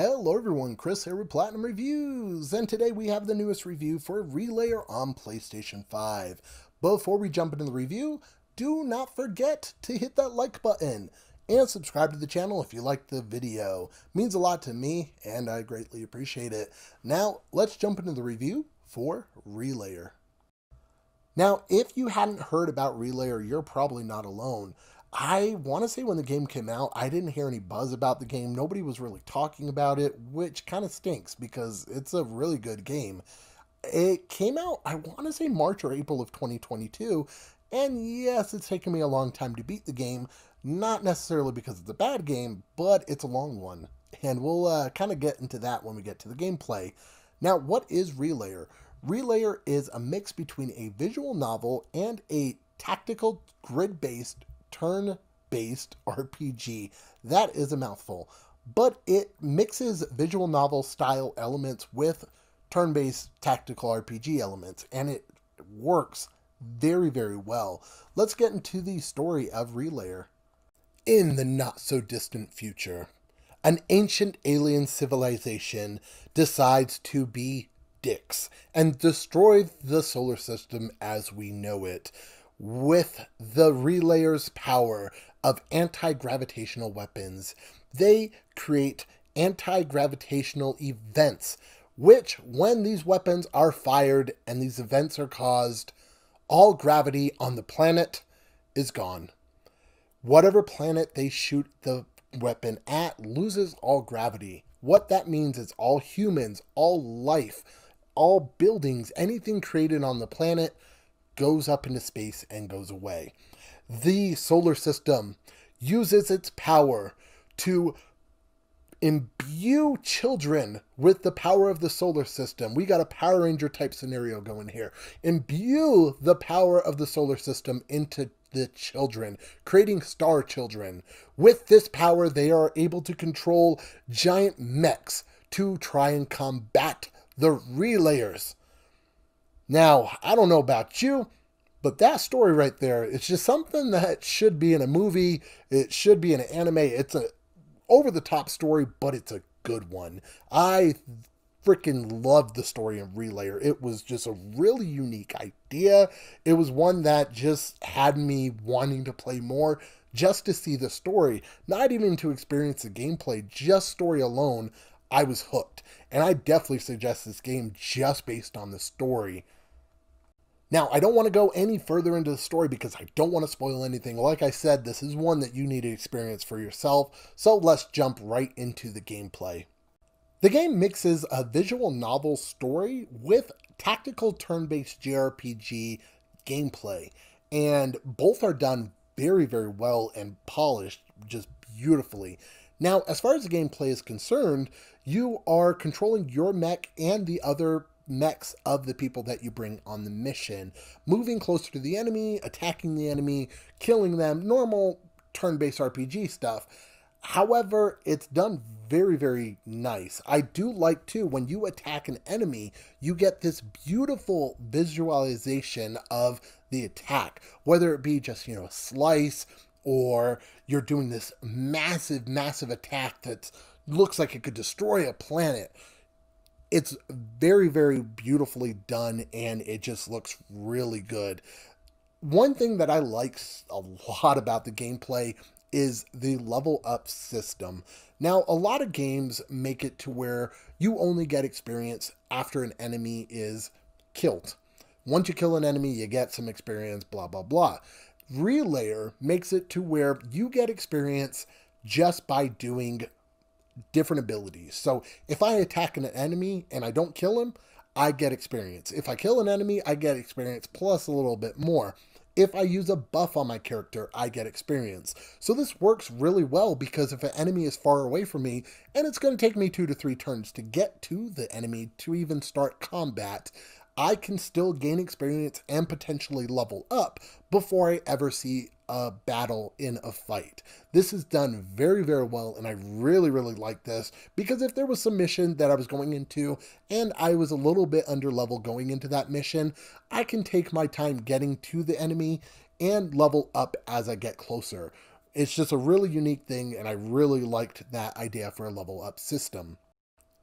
Hello everyone, Chris here with Platinum Reviews, and today we have the newest review for Relayer on PlayStation 5. Before we jump into the review, do not forget to hit that like button and subscribe to the channel if you liked the video. It means a lot to me and I greatly appreciate it. Now, let's jump into the review for Relayer. Now, if you hadn't heard about Relayer, you're probably not alone. I want to say when the game came out, I didn't hear any buzz about the game. Nobody was really talking about it, which kind of stinks because it's a really good game. It came out, I want to say March or April of 2022, and yes, it's taken me a long time to beat the game, not necessarily because it's a bad game, but it's a long one. And we'll kind of get into that when we get to the gameplay. Now, what is Relayer? Relayer is a mix between a visual novel and a tactical grid-based turn-based RPG. That is a mouthful, but it mixes visual novel style elements with turn-based tactical RPG elements, and it works very, very well. Let's get into the story of Relayer. In the not-so-distant future, an ancient alien civilization decides to be dicks and destroy the solar system as we know it. With the Relayer's power of anti-gravitational weapons, they create anti-gravitational events, which, when these weapons are fired and these events are caused, all gravity on the planet is gone. Whatever planet they shoot the weapon at loses all gravity. What that means is all humans, all life, all buildings, anything created on the planet goes up into space and goes away. The solar system uses its power to imbue children with the power of the solar system. We got a Power Ranger type scenario going here. Imbue the power of the solar system into the children, creating star children. With this power, they are able to control giant mechs to try and combat the Relayers. Now, I don't know about you, but that story right there, it's just something that should be in a movie. It should be in an anime. It's a over-the-top story, but it's a good one. I freaking loved the story of Relayer. It was just a really unique idea. It was one that just had me wanting to play more just to see the story, not even to experience the gameplay, just story alone. I was hooked, and I definitely suggest this game just based on the story. Now, I don't want to go any further into the story because I don't want to spoil anything. Like I said, this is one that you need to experience for yourself, so let's jump right into the gameplay. The game mixes a visual novel story with tactical turn-based JRPG gameplay, and both are done very, very well and polished just beautifully. Now, as far as the gameplay is concerned, you are controlling your mech and the other mechs of the people that you bring on the mission, moving closer to the enemy, attacking the enemy, killing them, normal turn-based RPG stuff. However, it's done very, very nice. I do like, too, when you attack an enemy, you get this beautiful visualization of the attack, whether it be just, a slice, or you're doing this massive, massive attack that looks like it could destroy a planet. It's very, very beautifully done, and it just looks really good. One thing that I like a lot about the gameplay is the level up system. Now, a lot of games make it to where you only get experience after an enemy is killed. Once you kill an enemy, you get some experience, blah, blah, blah. Relayer makes it to where you get experience just by doing different abilities. So if I attack an enemy and I don't kill him, I get experience. If I kill an enemy, I get experience plus a little bit more. If I use a buff on my character, I get experience. So this works really well because if an enemy is far away from me, and it's going to take me 2 to 3 turns to get to the enemy to even start combat, I can still gain experience and potentially level up before I ever see a battle in a fight. This is done very, very well, and I really, really like this because if there was some mission that I was going into and I was a little bit under level going into that mission, I can take my time getting to the enemy and level up as I get closer. It's just a really unique thing, and I really liked that idea for a level up system.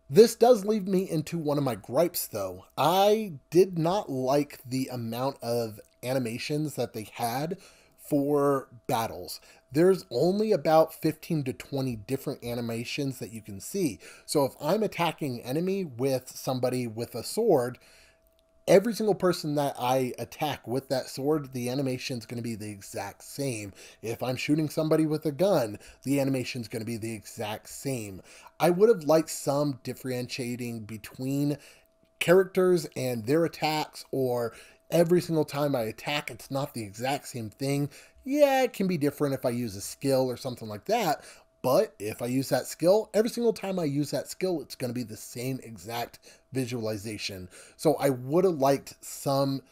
This does lead me into one of my gripes, though. I did not like the amount of animations that they had for battles. There's only about 15 to 20 different animations that you can see. So if I'm attacking an enemy with somebody with a sword, every single person that I attack with that sword, the animation is going to be the exact same. If I'm shooting somebody with a gun, the animation is going to be the exact same. I would have liked some differentiating between characters and their attacks, or every single time I attack, it's not the exact same thing. Yeah, it can be different if I use a skill or something like that. But if I use that skill, every single time I use that skill, it's going to be the same exact visualization. So I would have liked some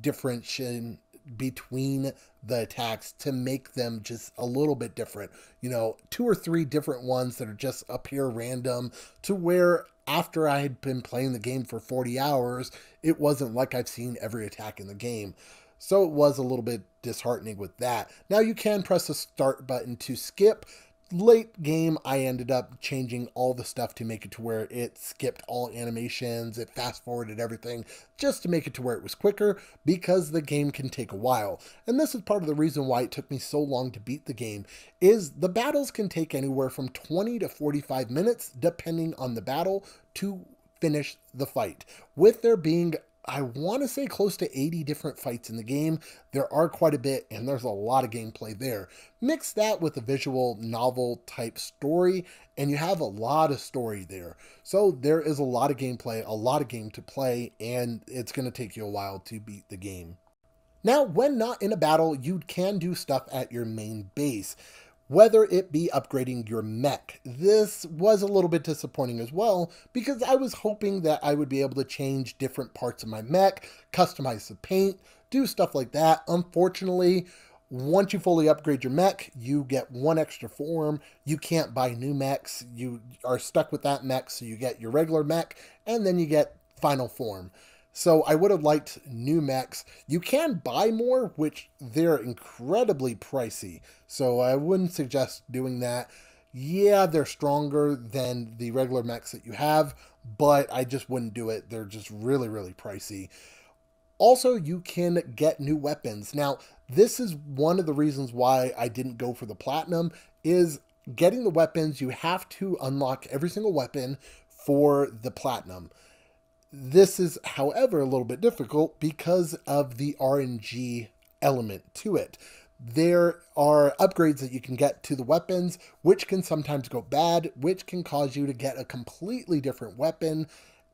differentiation between the attacks to make them just a little bit different. You know, 2 or 3 different ones that are just appear random, to where after I had been playing the game for 40 hours, it wasn't like I've seen every attack in the game. So it was a little bit disheartening with that. Now you can press the start button to skip. Late game, I ended up changing all the stuff to make it to where it skipped all animations, it fast forwarded everything, just to make it to where it was quicker, because the game can take a while. And this is part of the reason why it took me so long to beat the game, is the battles can take anywhere from 20 to 45 minutes, depending on the battle, to finish the fight. With there being, I want to say, close to 80 different fights in the game. There are quite a bit, and there's a lot of gameplay there. Mix that with a visual novel type story, and you have a lot of story there. So there is a lot of gameplay, a lot of game to play, and it's going to take you a while to beat the game. Now, when not in a battle, you can do stuff at your main base, whether it be upgrading your mech. This was a little bit disappointing as well, because I was hoping that I would be able to change different parts of my mech, customize the paint, do stuff like that. Unfortunately, once you fully upgrade your mech, you get 1 extra form. You can't buy new mechs. You are stuck with that mech, so you get your regular mech, and then you get final form. So I would have liked new mechs. You can buy more, which they're incredibly pricey. So I wouldn't suggest doing that. Yeah, they're stronger than the regular mechs that you have, but I just wouldn't do it. They're just really, really pricey. Also, you can get new weapons. Now, this is one of the reasons why I didn't go for the platinum, is getting the weapons. You have to unlock every single weapon for the platinum. This is, however, a little bit difficult because of the RNG element to it. There are upgrades that you can get to the weapons, which can sometimes go bad, which can cause you to get a completely different weapon,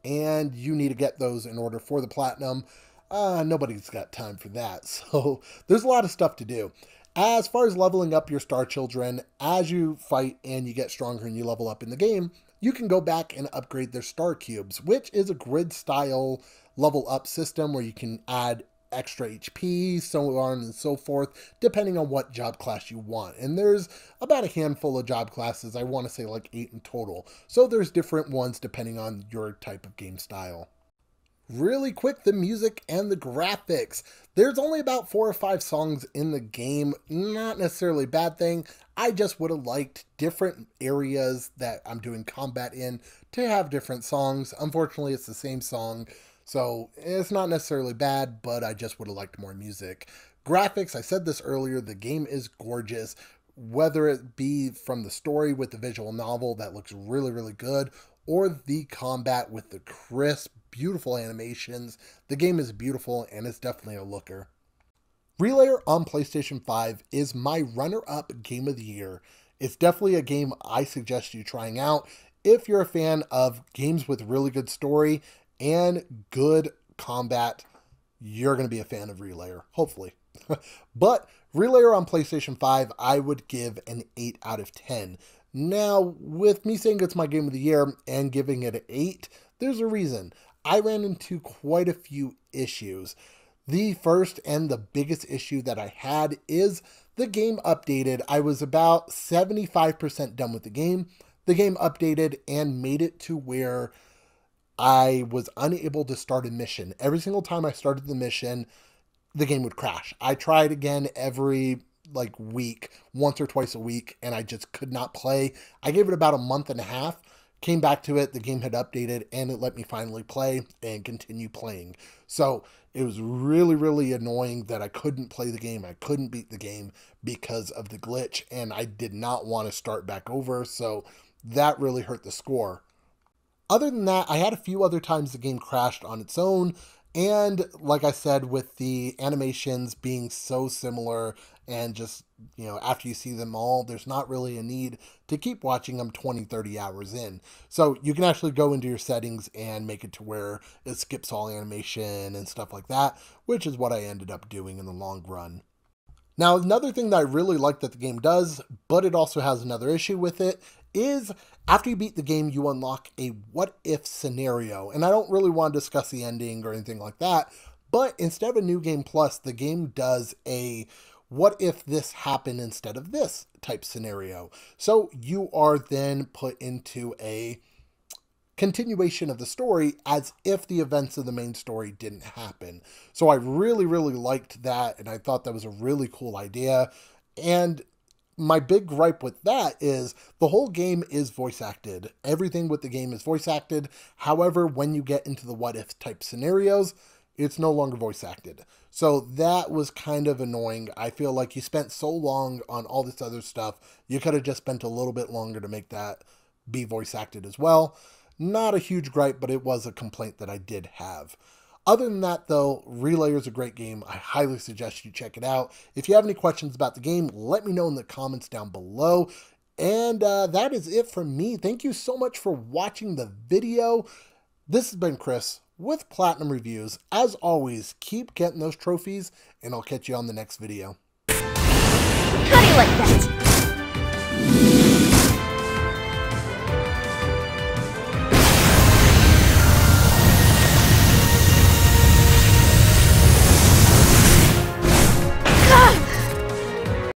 and you need to get those in order for the platinum. Nobody's got time for that, so there's a lot of stuff to do. As far as leveling up your Star Children, as you fight and you get stronger and you level up in the game, you can go back and upgrade their star cubes, which is a grid style level up system where you can add extra HP, so on and so forth, depending on what job class you want. And there's about a handful of job classes, I want to say like 8 in total. So there's different ones depending on your type of game style. Really quick, the music and the graphics. There's only about 4 or 5 songs in the game. Not necessarily a bad thing. I just would have liked different areas that I'm doing combat in to have different songs. Unfortunately, it's the same song, so it's not necessarily bad, but I just would have liked more music. Graphics, I said this earlier, the game is gorgeous. Whether it be from the story with the visual novel that looks really, really good, or the combat with the crisp, beautiful animations. The game is beautiful and it's definitely a looker. Relayer on PlayStation 5 is my runner-up game of the year. It's definitely a game I suggest you trying out if you're a fan of games with really good story and good combat. You're going to be a fan of Relayer, hopefully. But Relayer on PlayStation 5, I would give an 8 out of 10. Now, with me saying it's my game of the year and giving it an 8, there's a reason. I ran into quite a few issues. The first and the biggest issue that I had is the game updated. I was about 75% done with the game. The game updated and made it to where I was unable to start a mission. Every single time I started the mission, the game would crash. I tried again every week, once or twice a week, and I just could not play. I gave it about a month and a half. came back to it, the game had updated, and it let me finally play and continue playing. So it was really, really annoying that I couldn't play the game. I couldn't beat the game because of the glitch, and I did not want to start back over. So that really hurt the score. Other than that, I had a few other times the game crashed on its own. And like I said, with the animations being so similar and just, after you see them all, there's not really a need to keep watching them 20, 30 hours in. So you can actually go into your settings and make it to where it skips all animation and stuff like that, which is what I ended up doing in the long run. Now, another thing that I really like that the game does, but it also has another issue with it, is after you beat the game, you unlock a what-if scenario. And I don't really want to discuss the ending or anything like that, but instead of a New Game Plus, the game does a what if this happened instead of this type scenario. So you are then put into a continuation of the story as if the events of the main story didn't happen. So I really, really liked that, and I thought that was a really cool idea. And my big gripe with that is the whole game is voice acted. Everything with the game is voice acted. However, when you get into the what if type scenarios, it's no longer voice acted. So that was kind of annoying. I feel like you spent so long on all this other stuff, you could have just spent a little bit longer to make that be voice acted as well. Not a huge gripe, but it was a complaint that I did have. Other than that, though, Relayer is a great game. I highly suggest you check it out. If you have any questions about the game, let me know in the comments down below. And that is it from me. Thank you so much for watching the video. This has been Chris with Platinum Reviews. As always, keep getting those trophies, and I'll catch you on the next video. How do you like that?